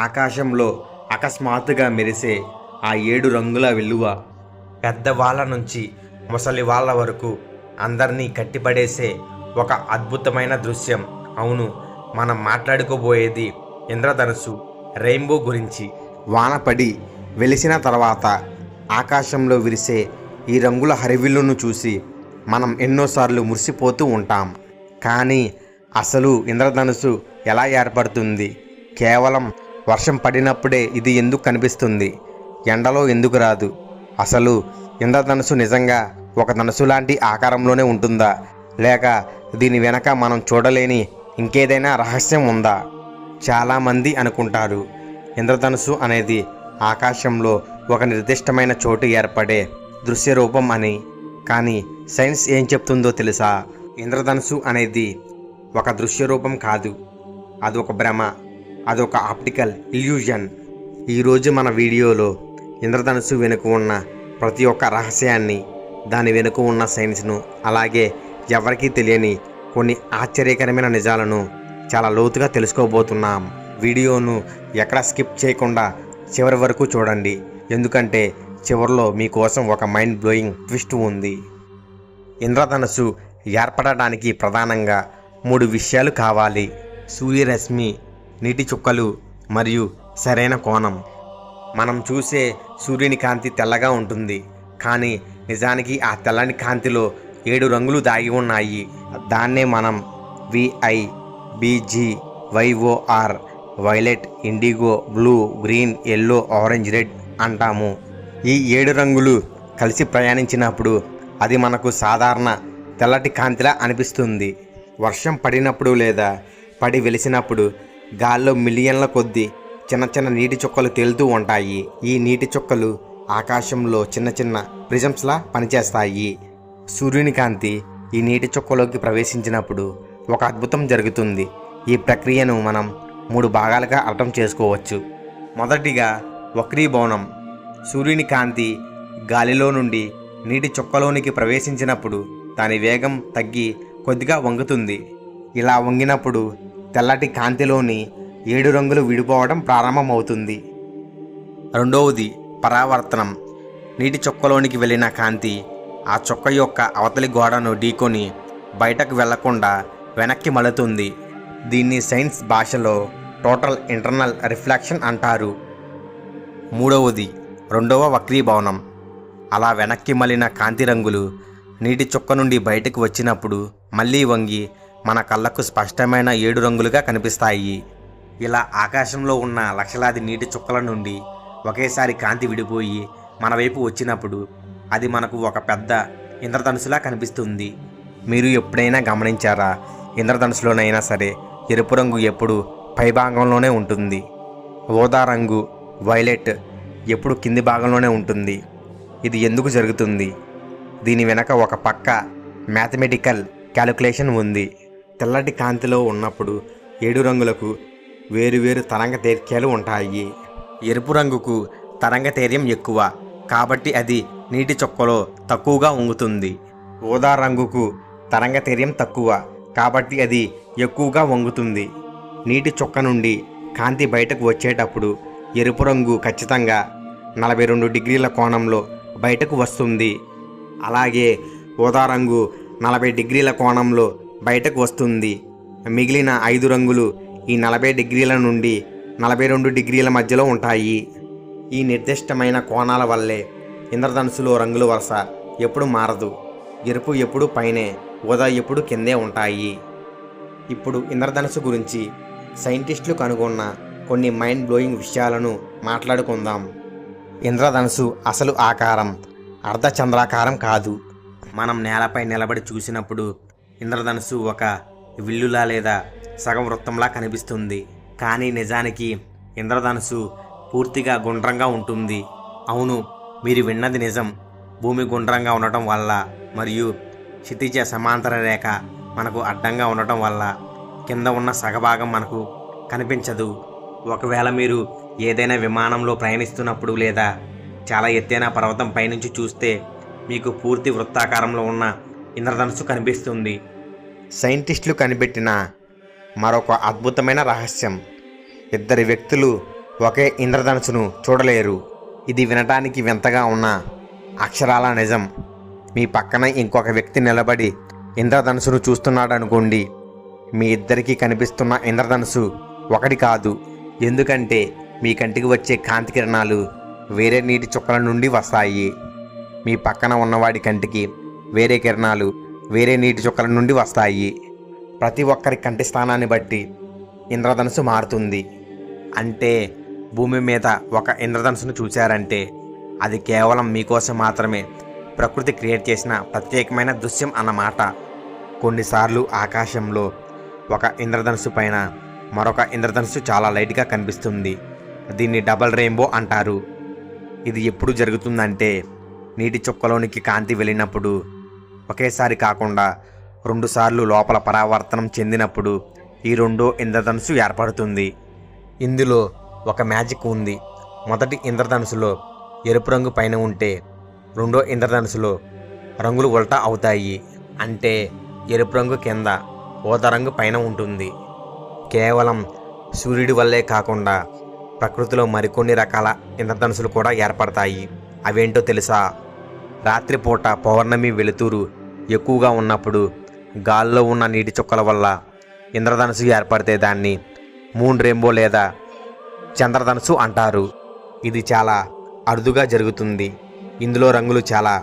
ఆకాశంలో అకస్మాత్తుగా మెరిసే ఆ 7 రంగుల వెలువ పెద్దవాళ్ళ నుంచి ముసలి వాళ్ళ వరకు అందరినీ కట్టిపడేసే ఒక అద్భుతమైన దృశ్యం. అవును, మనం మాట్లాడుకోబోయేది ఇంద్రధనుస్సు రెయిన్బో గురించి. వాన పడి వెలిసిన తర్వాత ఆకాశంలో విరిసే ఈ రంగుల హరివిల్లును చూసి మనం ఎన్నోసార్లు మురిసిపోతూ ఉంటాం. కానీ అసలు ఇంద్రధనుస్సు ఎలా ఏర్పడుతుంది? కేవలం వర్షం పడినప్పుడే ఇది ఎందుకు కనిపిస్తుంది? ఎండలో ఎందుకు రాదు? అసలు ఇంద్రధనుస్సు నిజంగా ఒక ధనుసు లాంటి ఆకారంలోనే ఉంటుందా, లేక దీని వెనక మనం చూడలేని ఇంకేదైనా రహస్యం ఉందా? చాలామంది అనుకుంటారు ఇంద్రధనుస్సు అనేది ఆకాశంలో ఒక నిర్దిష్టమైన చోటు ఏర్పడే దృశ్య రూపం అని. కానీ సైన్స్ ఏం చెప్తుందో తెలుసా? ఇంద్రధనుస్సు అనేది ఒక దృశ్య రూపం కాదు, అదొక భ్రమ, అదొక ఆప్టికల్ ఇల్యూజన్. ఈరోజు మన వీడియోలో ఇంద్రధనుస్సు వెనుక ఉన్న ప్రతి ఒక్క రహస్యాన్ని, దాని వెనుక ఉన్న సైన్స్ను, అలాగే ఎవరికీ తెలియని కొన్ని ఆశ్చర్యకరమైన నిజాలను చాలా లోతుగా తెలుసుకోబోతున్నాం. వీడియోను ఎక్కడ స్కిప్ చేయకుండా చివరి వరకు చూడండి, ఎందుకంటే చివరిలో మీకోసం ఒక మైండ్ బ్లోయింగ్ ట్విస్ట్ ఉంది. ఇంద్రధనుస్సు ఏర్పడడానికి ప్రధానంగా 3 విషయాలు కావాలి: సూర్యరశ్మి, నీటి చుక్కలు మరియు సరైన కోణం. మనం చూసే సూర్యుని కాంతి తెల్లగా ఉంటుంది, కానీ నిజానికి ఆ తెల్లని కాంతిలో 7 రంగులు దాగి ఉన్నాయి. దాన్నే మనం VIBGYOR violet, IndiGo, blue, green, yellow, orange, red అంటాము. ఈ 7 రంగులు కలిసి ప్రయాణించినప్పుడు అది మనకు సాధారణ తెల్లటి కాంతిలా అనిపిస్తుంది. వర్షం పడినప్పుడు లేదా పడి వెలిసినప్పుడు గాల్లో మిలియన్ల కొద్దీ చిన్న చిన్న నీటి చుక్కలు తేలుతూ ఉంటాయి. ఈ నీటి చుక్కలు ఆకాశంలో చిన్న చిన్న ప్రిజమ్స్లా పనిచేస్తాయి. సూర్యుని కాంతి ఈ నీటి చుక్కలోకి ప్రవేశించినప్పుడు ఒక అద్భుతం జరుగుతుంది. ఈ ప్రక్రియను మనం 3 భాగాలుగా అర్థం చేసుకోవచ్చు. మొదటిగా వక్రీభవనం. సూర్యుని కాంతి గాలిలో నుండి నీటి చుక్కలోనికి ప్రవేశించినప్పుడు దాని వేగం తగ్గి కొద్దిగా వంగుతుంది. ఇలా వంగినప్పుడు తెల్లటి కాంతిలోని 7 రంగులు విడిపోవడం ప్రారంభమవుతుంది. రెండవది పరావర్తనం. నీటి చుక్కలోనికి వెళ్ళిన కాంతి ఆ చుక్క యొక్క అవతలి గోడను ఢీకొని బయటకు వెళ్లకుండా వెనక్కి మలుతుంది. దీన్ని సైన్స్ భాషలో టోటల్ ఇంటర్నల్ రిఫ్లెక్షన్ అంటారు. మూడవది రెండవ వక్రీభవనం. అలా వెనక్కి మళ్ళిన కాంతి రంగులు నీటి చుక్క నుండి బయటకు వచ్చినప్పుడు మళ్ళీ వంగి మన కళ్ళకు స్పష్టమైన 7 రంగులుగా కనిపిస్తాయి. ఇలా ఆకాశంలో ఉన్న లక్షలాది నీటి చుక్కల నుండి ఒకేసారి కాంతి విడిపోయి మన వైపు వచ్చినప్పుడు అది మనకు ఒక పెద్ద ఇంద్రధనుసులా కనిపిస్తుంది. మీరు ఎప్పుడైనా గమనించారా? ఇంద్రధనుసులోనైనా సరే ఎరుపు రంగు ఎప్పుడు పైభాగంలోనే ఉంటుంది, ఊదా రంగు వైలెట్ ఎప్పుడు కింది భాగంలోనే ఉంటుంది. ఇది ఎందుకు జరుగుతుంది? దీని వెనక ఒక పక్క మ్యాథమెటికల్ క్యాలిక్యులేషన్ ఉంది. తెల్లటి కాంతిలో ఉన్నప్పుడు 7 రంగులకు వేరువేరు తరంగదైర్ఘ్యాలు ఉంటాయి. ఎరుపు రంగుకు తరంగదైర్ఘ్యం ఎక్కువ, కాబట్టి అది నీటి చుక్కలో తక్కువగా వంగుతుంది. ఊదా రంగుకు తరంగదైర్ఘ్యం తక్కువ, కాబట్టి అది ఎక్కువగా వంగుతుంది. నీటి చుక్క నుండి కాంతి బయటకు వచ్చేటప్పుడు ఎరుపు రంగు ఖచ్చితంగా 42 డిగ్రీల కోణంలో బయటకు వస్తుంది. అలాగే ఊదా రంగు 40 డిగ్రీల కోణంలో బయటకు వస్తుంది. మిగిలిన 5 రంగులు ఈ 40 డిగ్రీల నుండి 42 డిగ్రీల మధ్యలో ఉంటాయి. ఈ నిర్దిష్టమైన కోణాల వల్లే ఇంద్రధనుస్సులో రంగుల వరుస ఎప్పుడు మారదు. ఎరుపు ఎప్పుడు పైనే, ఊదా ఎప్పుడు కిందే ఉంటాయి. ఇప్పుడు ఇంద్రధనుస్సు గురించి సైంటిస్టులు కనుగొన్న కొన్ని మైండ్ బ్లోయింగ్ విషయాలను మాట్లాడుకుందాం. ఇంద్రధనుస్సు అసలు ఆకారం అర్ధచంద్రాకారం కాదు. మనం నేలపై నిలబడి చూసినప్పుడు ఇంద్రధనుస్సు ఒక విల్లులా లేదా సగం వృత్తంలా కనిపిస్తుంది. కానీ నిజానికి ఇంద్రధనుస్సు పూర్తిగా గుండ్రంగా ఉంటుంది. అవును, మీరు విన్నది నిజం. భూమి గుండ్రంగా ఉండటం వల్ల మరియు క్షితిజ సమాంతర రేఖ మనకు అడ్డంగా ఉండటం వల్ల కింద ఉన్న సగభాగం మనకు కనిపించదు. ఒకవేళ మీరు ఏదైనా విమానంలో ప్రయాణిస్తున్నప్పుడు లేదా చాలా ఎత్తైన పర్వతం పైనుంచి చూస్తే మీకు పూర్తి వృత్తాకారంలో ఉన్న ఇంద్రధనుస్సు కనిపిస్తుంది. సైంటిస్టులు కనిపెట్టిన మరొక అద్భుతమైన రహస్యం. 2 వ్యక్తులు ఒకే ఇంద్రధనుసును చూడలేరు. ఇది వినటానికి వింతగా ఉన్న అక్షరాల నిజం. మీ పక్కన ఇంకొక వ్యక్తి నిలబడి ఇంద్రధనుసును చూస్తున్నాడనుకోండి, మీ ఇద్దరికీ కనిపిస్తున్న ఇంద్రధనుసు ఒకటి కాదు. ఎందుకంటే మీ కంటికి వచ్చే కాంతి కిరణాలు వేరే నీటి చుక్కల నుండి వస్తాయి. మీ పక్కన ఉన్నవాడి కంటికి వేరే కిరణాలు వేరే నీటి చుక్కల నుండి వస్తాయి. ప్రతి ఒక్కరి కంటి స్థానాన్ని బట్టి ఇంద్రధనుసు మారుతుంది. అంటే భూమి మీద ఒక ఇంద్రధనుసును చూశారంటే అది కేవలం మీకోసం మాత్రమే ప్రకృతి క్రియేట్ చేసిన ప్రత్యేకమైన దృశ్యం అన్నమాట. కొన్నిసార్లు ఆకాశంలో ఒక ఇంద్రధనుసు పైన మరొక ఇంద్రధనుసు చాలా లైట్గా కనిపిస్తుంది. దీన్ని డబల్ రెయిన్బో అంటారు. ఇది ఎప్పుడు జరుగుతుందంటే నీటి చుక్కలోనికి కాంతి వెళ్ళినప్పుడు, ఒకేసారి కాకుండా 2 సార్లు లోపల పరావర్తనం చెందినప్పుడు ఈ రెండో ఇంద్రధనుసు ఏర్పడుతుంది. ఇందులో ఒక మ్యాజిక్ ఉంది. మొదటి ఇంద్రధనుసులో ఎరుపు రంగు పైన ఉంటే రెండో ఇంద్రధనుసులో రంగులు ఉల్టా అవుతాయి. అంటే ఎరుపు రంగు కింద, ఊదా రంగు పైన ఉంటుంది. కేవలం సూర్యుడి వల్లే కాకుండా ప్రకృతిలో మరికొన్ని రకాల ఇంద్రధనుసులు కూడా ఏర్పడతాయి. అవేంటో తెలుసా? రాత్రిపూట పౌర్ణమి వెలుతురు ఎక్కువగా ఉన్నప్పుడు గాల్లో ఉన్న నీటి చుక్కల వల్ల ఇంద్రధనుసు ఏర్పడితే దాన్ని మూన్ రెయిన్బో లేదా చంద్రధనుసు అంటారు. ఇది చాలా అరుదుగా జరుగుతుంది. ఇందులో రంగులు చాలా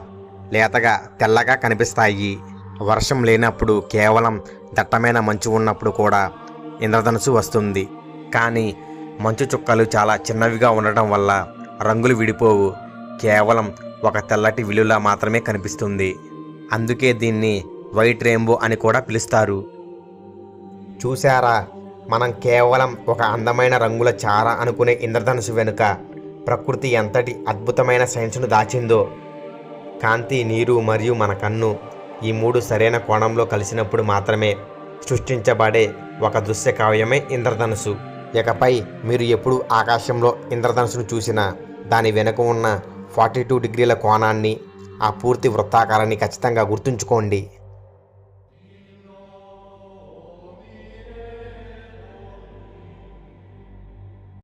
లేతగా తెల్లగా కనిపిస్తాయి. వర్షం లేనప్పుడు, కేవలం దట్టమైన మంచు ఉన్నప్పుడు కూడా ఇంద్రధనుసు వస్తుంది. కానీ మంచు చుక్కలు చాలా చిన్నవిగా ఉండటం వల్ల రంగులు విడిపోవు. కేవలం ఒక తెల్లటి విలువలా మాత్రమే కనిపిస్తుంది. అందుకే దీన్ని వైట్ రెయిన్బో అని కూడా పిలుస్తారు. చూశారా, మనం కేవలం ఒక అందమైన రంగుల చార అనుకునే ఇంద్రధనుసు వెనుక ప్రకృతి ఎంతటి అద్భుతమైన సైన్స్ను దాచిందో. కాంతి, నీరు మరియు మన కన్ను, ఈ 3 సరైన కోణంలో కలిసినప్పుడు మాత్రమే సృష్టించబడే ఒక దృశ్య కావ్యమే ఇంద్రధనుసు. ఇకపై మీరు ఎప్పుడు ఆకాశంలో ఇంద్రధనుసును చూసినా దాని వెనుక ఉన్న 42 డిగ్రీల కోణాన్ని, ఆ పూర్తి వృత్తాకారాన్ని ఖచ్చితంగా గుర్తుంచుకోండి.